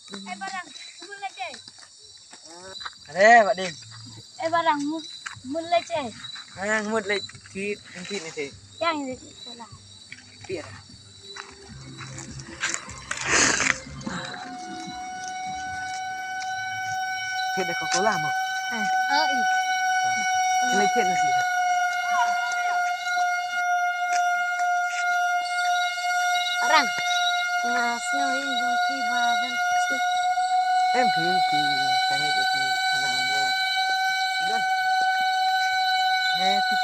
barang mulai cek. Ada Pak Dim. Barang mulai cek. Yang mood like kit ini sih. Yang ini salah. Biar. Kita Coca-Cola mau. Oh iya. Ini cek nasi. Barang. Ngasnya ini jongki badan ksuid. Em thì cái này thì khả năng là đơn nghe thì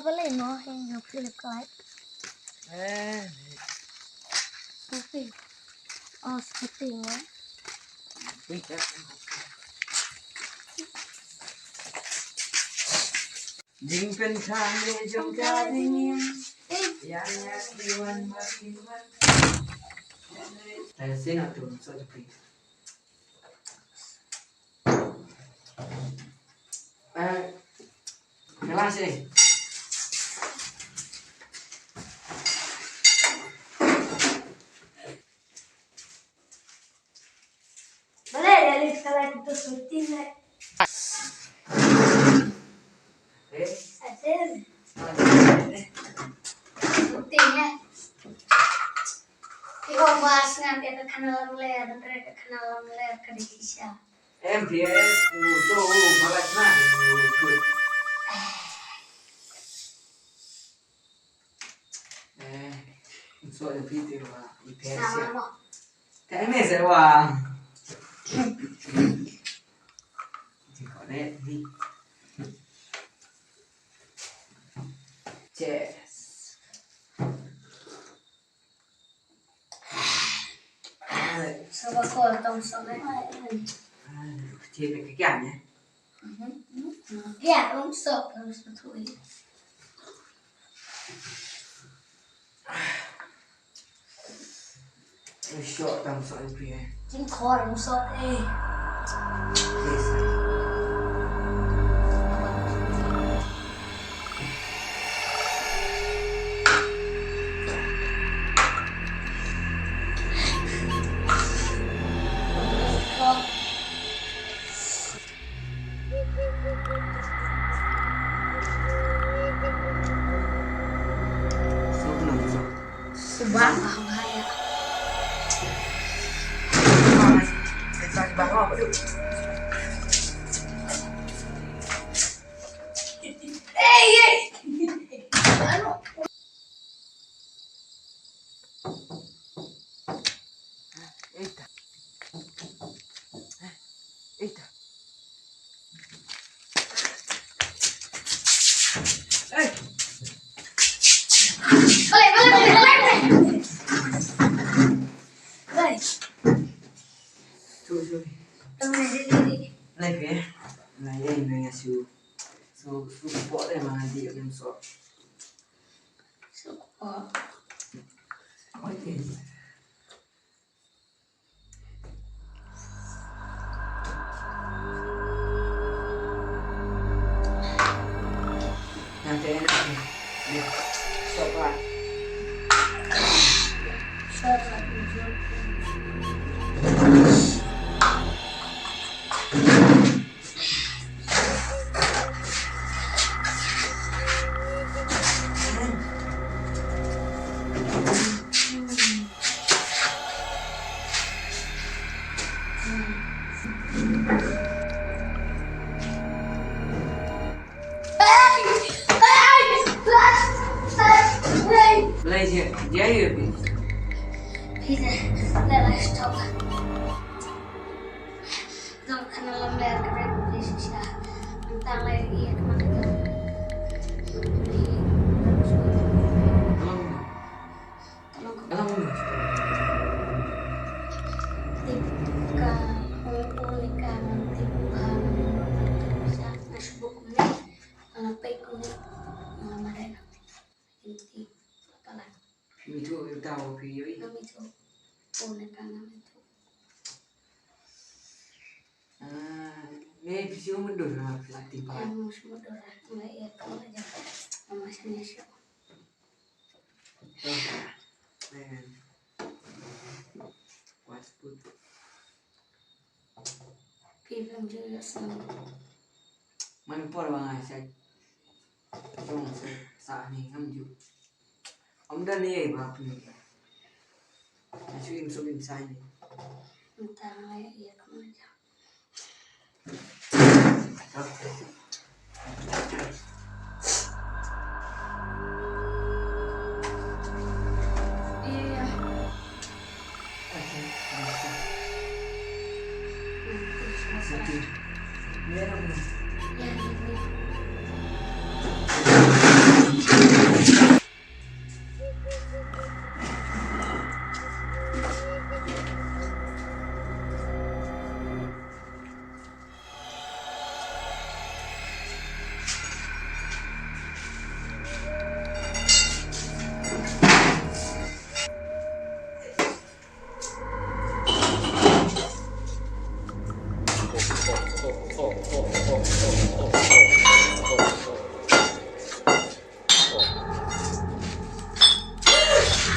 Boleh no yang jongki lekai. Seperti. Oh sepertinya. Jingpen kami jongka dingin, yang diwan makiwan. Saya sih nggak tuh soal itu. Kelas sih. Boleh dari sekolah itu syuting deh. Ada. Syutingnya. Kita bahas nanti ada kenalan ler, mereka kenalan ler ke Indonesia. MPS untuk malasnya untuk. Soal itu lah. Sama. Kayaknya sewa. Jika ini Cheers. Coba potong sampai Chia cái cạn nhé. Ya, sok harus betul. Short tam soal itu ya. Chính khor sok Subang bahaya. Saya bahwa apa tuh? Anu. Eita. Balik. Tuh. Temen diri. Lagi ya. Nah, ini ngasih support ya mah dia yang sok. Support. Oke. Nanti enak nih. Ya. Sobat. Belajar jaya bi. Tidak, lelah stop. Jangan kenal layar keren di sisa. Tentang layar iya kemana kan? Kalau Ketika mengumpulkan nanti Tuhan bisa nasibuk ini, ngapain kulit mengamadai inti apalah Itu tahu video ini. kami itu ponekan kami itu Ini bisa mundur pelatih pak. yang semua dorang nggak ya kalau aja masanya siapa Wasput. film juga sama Mana por bang saya. Trong sa ni ngam ju. Ông đã nghe bà phun. Suy suy sai ni. entah nggak ya kamu aja iya nanti selesai Biar apa? ya ini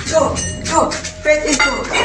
Go, go, pet itu.